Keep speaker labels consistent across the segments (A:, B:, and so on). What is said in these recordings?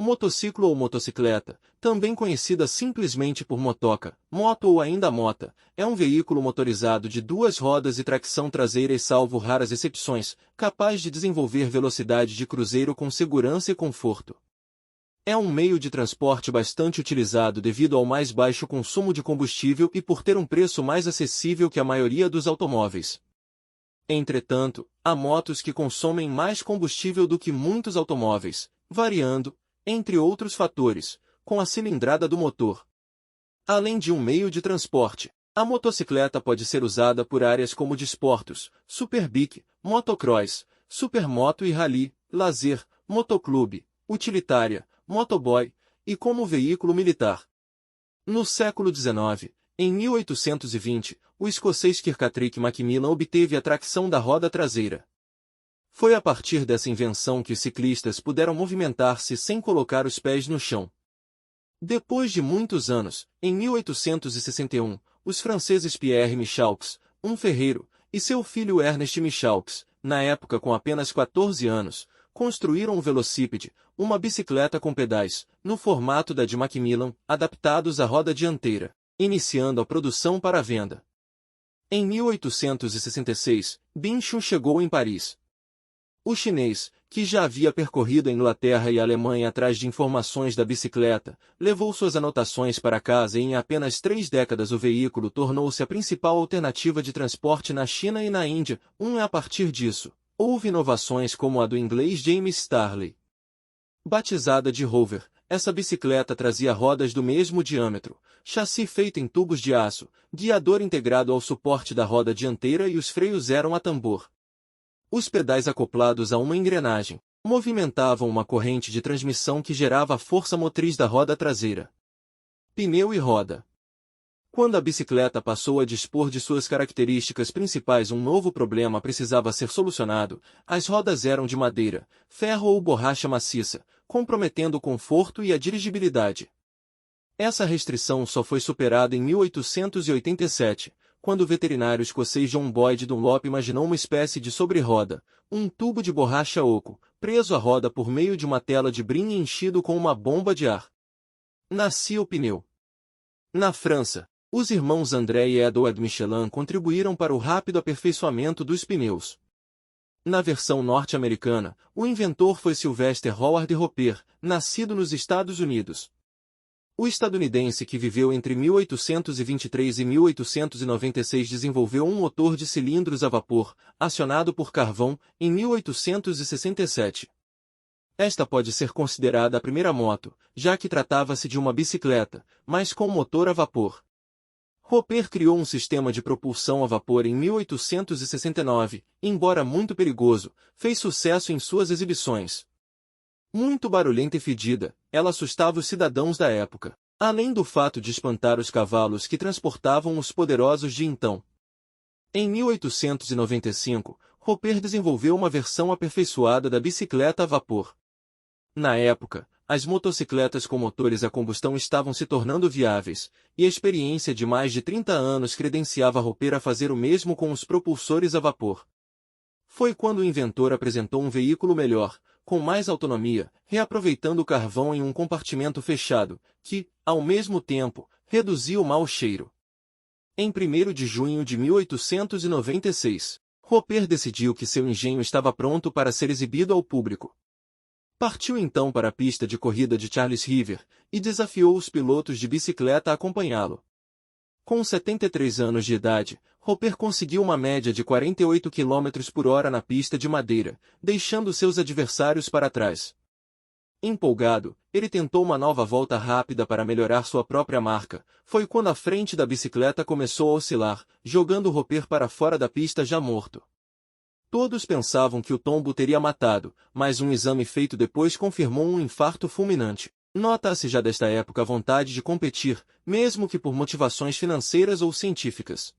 A: O motociclo ou motocicleta, também conhecida simplesmente por motoca, moto ou ainda mota, é um veículo motorizado de duas rodas e tração traseira e, salvo raras exceções, capaz de desenvolver velocidade de cruzeiro com segurança e conforto. É um meio de transporte bastante utilizado devido ao mais baixo consumo de combustível e por ter um preço mais acessível que a maioria dos automóveis. Entretanto, há motos que consomem mais combustível do que muitos automóveis, variando, entre outros fatores, com a cilindrada do motor. Além de um meio de transporte, a motocicleta pode ser usada por áreas como desportos, superbike, motocross, supermoto e rally, lazer, motoclube, utilitária, motoboy, e como veículo militar. No século XIX, em 1820, o escocês Kirkpatrick Macmillan obteve a tração da roda traseira. Foi a partir dessa invenção que os ciclistas puderam movimentar-se sem colocar os pés no chão. Depois de muitos anos, em 1861, os franceses Pierre Michalx, um ferreiro, e seu filho Ernest Michalx, na época com apenas 14 anos, construíram o velocípede, uma bicicleta com pedais, no formato da de Macmillan, adaptados à roda dianteira, iniciando a produção para a venda. Em 1866, Binchon chegou em Paris. O chinês, que já havia percorrido a Inglaterra e a Alemanha atrás de informações da bicicleta, levou suas anotações para casa e em apenas 3 décadas o veículo tornou-se a principal alternativa de transporte na China e na Índia. A partir disso, houve inovações como a do inglês James Starley. Batizada de Rover, essa bicicleta trazia rodas do mesmo diâmetro, chassi feito em tubos de aço, guiador integrado ao suporte da roda dianteira e os freios eram a tambor. Os pedais acoplados a uma engrenagem movimentavam uma corrente de transmissão que gerava a força motriz da roda traseira. Pneu e roda. Quando a bicicleta passou a dispor de suas características principais, um novo problema precisava ser solucionado. As rodas eram de madeira, ferro ou borracha maciça, comprometendo o conforto e a dirigibilidade. Essa restrição só foi superada em 1887, quando o veterinário escocês John Boyd Dunlop imaginou uma espécie de sobre-roda, um tubo de borracha oco, preso à roda por meio de uma tela de brim enchido com uma bomba de ar. Nascia o pneu. Na França, os irmãos André e Edouard Michelin contribuíram para o rápido aperfeiçoamento dos pneus. Na versão norte-americana, o inventor foi Sylvester Howard Roper, nascido nos Estados Unidos. O estadunidense que viveu entre 1823 e 1896 desenvolveu um motor de cilindros a vapor, acionado por carvão, em 1867. Esta pode ser considerada a primeira moto, já que tratava-se de uma bicicleta, mas com motor a vapor. Roper criou um sistema de propulsão a vapor em 1869, embora muito perigoso, fez sucesso em suas exibições. Muito barulhenta e fedida, ela assustava os cidadãos da época, além do fato de espantar os cavalos que transportavam os poderosos de então. Em 1895, Roper desenvolveu uma versão aperfeiçoada da bicicleta a vapor. Na época, as motocicletas com motores a combustão estavam se tornando viáveis, e a experiência de mais de 30 anos credenciava Roper a fazer o mesmo com os propulsores a vapor. Foi quando o inventor apresentou um veículo melhor, com mais autonomia, reaproveitando o carvão em um compartimento fechado, que, ao mesmo tempo, reduzia o mau cheiro. Em 1º de junho de 1896, Roper decidiu que seu engenho estava pronto para ser exibido ao público. Partiu então para a pista de corrida de Charles River, e desafiou os pilotos de bicicleta a acompanhá-lo. Com 73 anos de idade, Roper conseguiu uma média de 48 km por hora na pista de madeira, deixando seus adversários para trás. Empolgado, ele tentou uma nova volta rápida para melhorar sua própria marca. Foi quando a frente da bicicleta começou a oscilar, jogando Roper para fora da pista já morto. Todos pensavam que o tombo teria matado, mas um exame feito depois confirmou um infarto fulminante. Nota-se já desta época a vontade de competir, mesmo que por motivações financeiras ou científicas.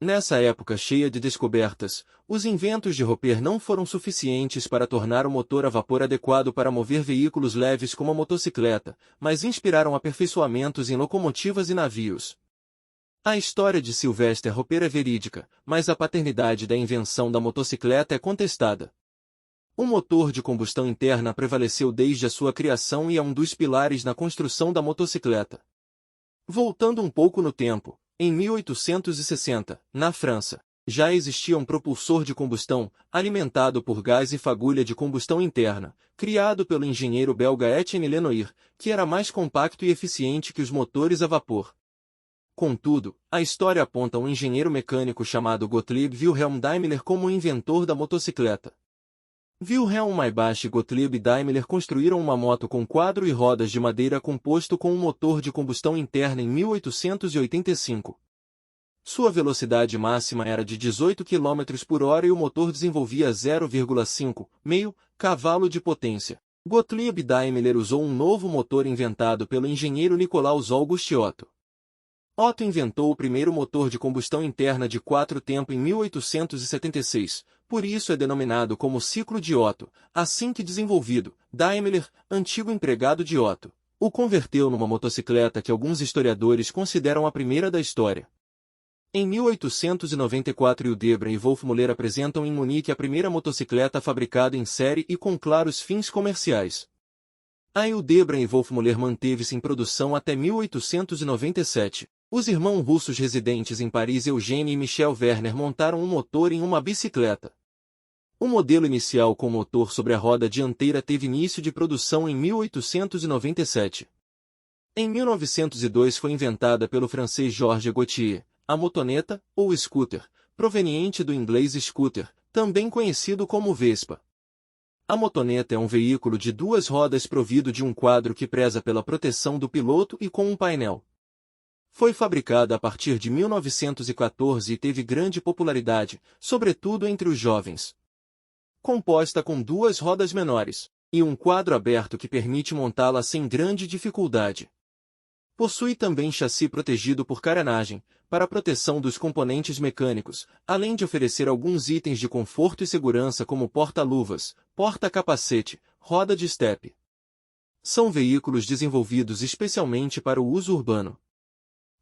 A: Nessa época cheia de descobertas, os inventos de Roper não foram suficientes para tornar o motor a vapor adequado para mover veículos leves como a motocicleta, mas inspiraram aperfeiçoamentos em locomotivas e navios. A história de Sylvester Roper é verídica, mas a paternidade da invenção da motocicleta é contestada. O motor de combustão interna prevaleceu desde a sua criação e é um dos pilares na construção da motocicleta. Voltando um pouco no tempo, em 1860, na França, já existia um propulsor de combustão, alimentado por gás e fagulha de combustão interna, criado pelo engenheiro belga Etienne Lenoir, que era mais compacto e eficiente que os motores a vapor. Contudo, a história aponta um engenheiro mecânico chamado Gottlieb Wilhelm Daimler como o inventor da motocicleta. Wilhelm Maybach e Gottlieb Daimler construíram uma moto com quadro e rodas de madeira composto com um motor de combustão interna em 1885. Sua velocidade máxima era de 18 km por hora e o motor desenvolvia 0,5 cavalo de potência. Gottlieb Daimler usou um novo motor inventado pelo engenheiro Nicolaus August Otto. Otto inventou o primeiro motor de combustão interna de 4 tempos em 1876, por isso é denominado como ciclo de Otto, assim que desenvolvido. Daimler, antigo empregado de Otto, o converteu numa motocicleta que alguns historiadores consideram a primeira da história. Em 1894 Hildebrand e Wolf Müller apresentam em Munique a primeira motocicleta fabricada em série e com claros fins comerciais. A Hildebrand e Wolf Müller manteve-se em produção até 1897. Os irmãos russos residentes em Paris Eugène e Michel Werner montaram um motor em uma bicicleta. O modelo inicial com motor sobre a roda dianteira teve início de produção em 1897. Em 1902 foi inventada pelo francês Georges Gautier, a motoneta, ou scooter, proveniente do inglês scooter, também conhecido como Vespa. A motoneta é um veículo de 2 rodas provido de um quadro que preza pela proteção do piloto e com um painel. Foi fabricada a partir de 1914 e teve grande popularidade, sobretudo entre os jovens. Composta com 2 rodas menores e um quadro aberto que permite montá-la sem grande dificuldade. Possui também chassi protegido por carenagem, para a proteção dos componentes mecânicos, além de oferecer alguns itens de conforto e segurança como porta-luvas, porta-capacete, roda de estepe. São veículos desenvolvidos especialmente para o uso urbano.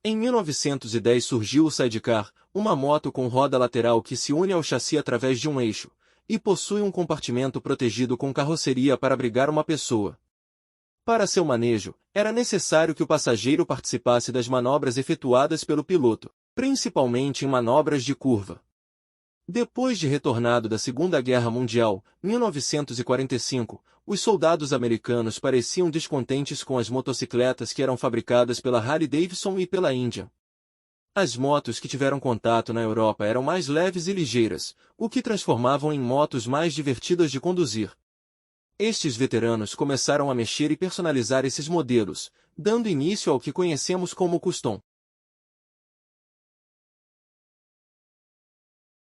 A: Em 1910 surgiu o sidecar, uma moto com roda lateral que se une ao chassi através de um eixo, e possui um compartimento protegido com carroceria para abrigar uma pessoa. Para seu manejo, era necessário que o passageiro participasse das manobras efetuadas pelo piloto, principalmente em manobras de curva. Depois de retornado da Segunda Guerra Mundial, 1945, os soldados americanos pareciam descontentes com as motocicletas que eram fabricadas pela Harley-Davidson e pela Indian. As motos que tiveram contato na Europa eram mais leves e ligeiras, o que transformavam em motos mais divertidas de conduzir. Estes veteranos começaram a mexer e personalizar esses modelos, dando início ao que conhecemos como custom.